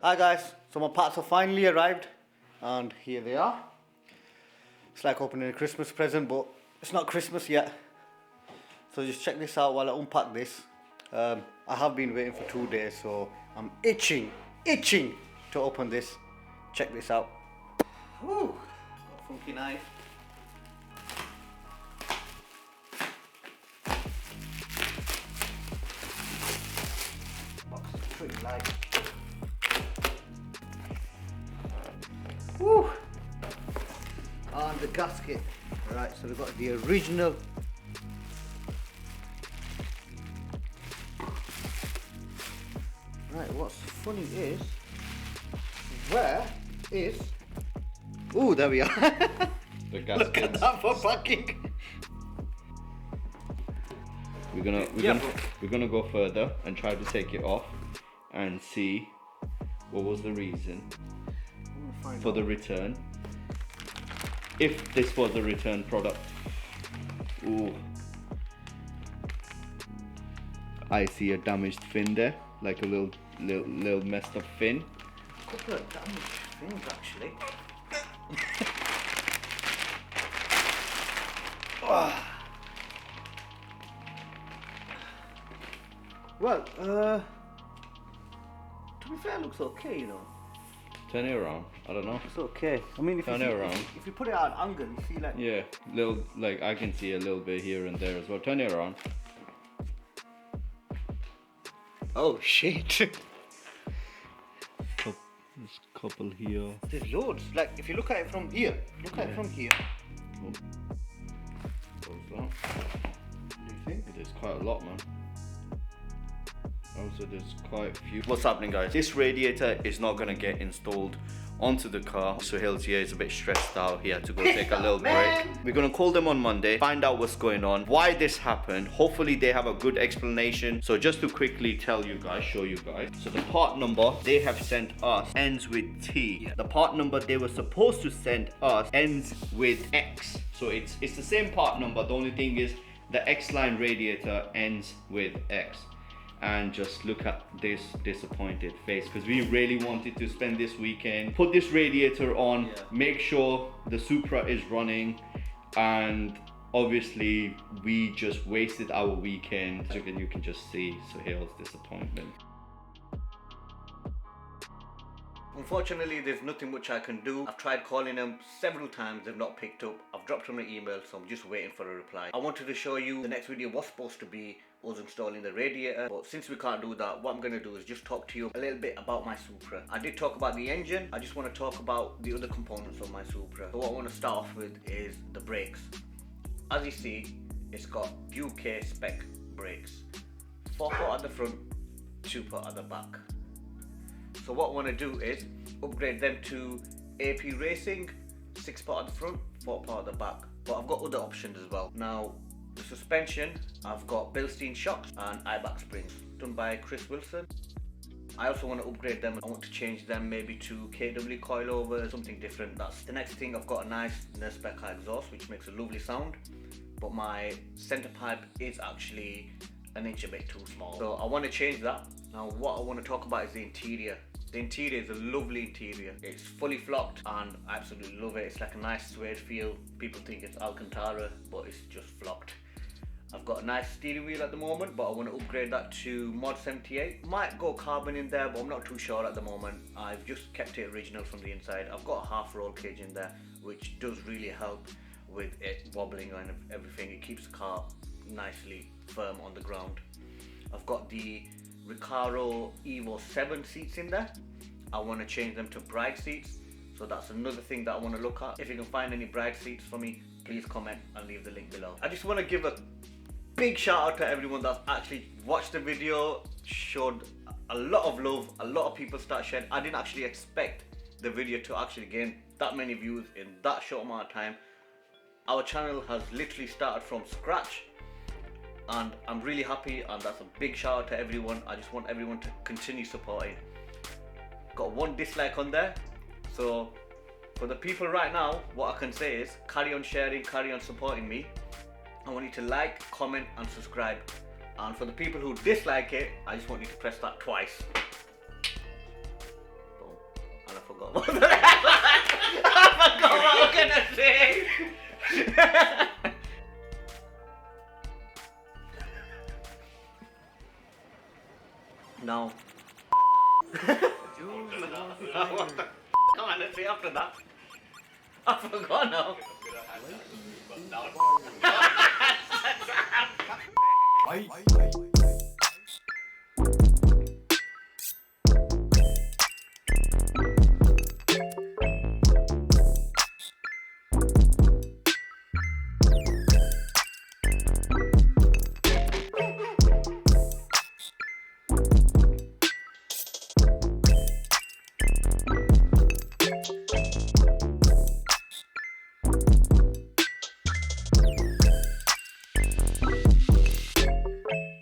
Hi guys, so my parts have finally arrived and here they are. It's like opening a Christmas present, but it's not Christmas yet. So just check this out while I unpack this. I have been waiting for 2 days, so I'm itching to open this. Check this out. Woo, got a funky knife. Box is pretty light. Woo! And the gasket. Right, so we've got the original. Right, what's funny is, where is... Ooh, there we are. The gasket. Look at that for packing. We're gonna go further and try to take it off and see what was the reason for the return. If this was a return product. Ooh. I see a damaged fin there, like a little messed up fin. A couple of damaged fins actually. Well, to be fair, it looks okay, you know. Turn it around. I don't know. It's okay. I mean, if you put it at an angle, you see like... Yeah, like I can see a little bit here and there as well. Turn it around. Oh shit. There's a couple here. There's loads. Like if you look at it from here, at it from here. Oh. Close that. Do you think? There's quite a lot, man. Also, there's quite a few. What's happening, guys? This radiator is not gonna get installed onto the car. Suhail's here is a bit stressed out. He had to go take a little break. We're gonna call them on Monday, find out what's going on, why this happened. Hopefully they have a good explanation. So just to quickly tell you guys, show you guys. So the part number they have sent us ends with T. Yeah. The part number they were supposed to send us ends with X. So it's the same part number. The only thing is the X line radiator ends with X. And just look at this disappointed face, because we really wanted to spend this weekend, put this radiator on, make sure the Supra is running, and obviously we just wasted our weekend. You can just see Suhail's disappointment. Unfortunately, there's nothing much I can do. I've tried calling them several times, they've not picked up. I've dropped them an email, so I'm just waiting for a reply. I wanted to show you, the next video was supposed to be us installing the radiator, but since we can't do that, what I'm going to do is just talk to you a little bit about my Supra. I did talk about the engine, I just want to talk about the other components of my Supra. So what I want to start off with is the brakes. As you see, it's got UK spec brakes. 4-pot at the front, 2-pot at the back. So what I want to do is upgrade them to AP Racing, 6-pot at the front, 4-pot at the back. But I've got other options as well. Now, the suspension, I've got Bilstein shocks and IBAC springs, done by Chris Wilson. I also want to upgrade them. I want to change them maybe to KW coilover, something different. That's the next thing. I've got a nice Spec exhaust, which makes a lovely sound. But my center pipe is actually an inch a bit too small. So I want to change that. Now what I want to talk about is the interior. The interior is a lovely interior. It's fully flocked and I absolutely love it. It's like a nice suede feel. People think it's Alcantara, but it's just flocked. I've got a nice steering wheel at the moment, but I want to upgrade that to Mod 78. Might go carbon in there, but I'm not too sure at the moment. I've just kept it original from the inside. I've got a half roll cage in there, which does really help with it wobbling and everything. It keeps the car nicely firm on the ground. I've got the Recaro Evo 7 seats in there. I want to change them to Bride seats, so that's another thing that I want to look at. If you can find any Bride seats for me, please comment and leave the link below. I just want to give a big shout out to everyone that's actually watched the video, showed a lot of love. A lot of people start sharing. I didn't actually expect the video to actually gain that many views in that short amount of time. Our channel has literally started from scratch and I'm really happy, and that's a big shout out to everyone. I just want everyone to continue supporting. Got one dislike on there, so for the people right now, what I can say is carry on sharing, carry on supporting me. I want you to like, comment and subscribe. And for the people who dislike it, I just want you to press that twice. But No. Come on, let's see after that. I forgot now. Why?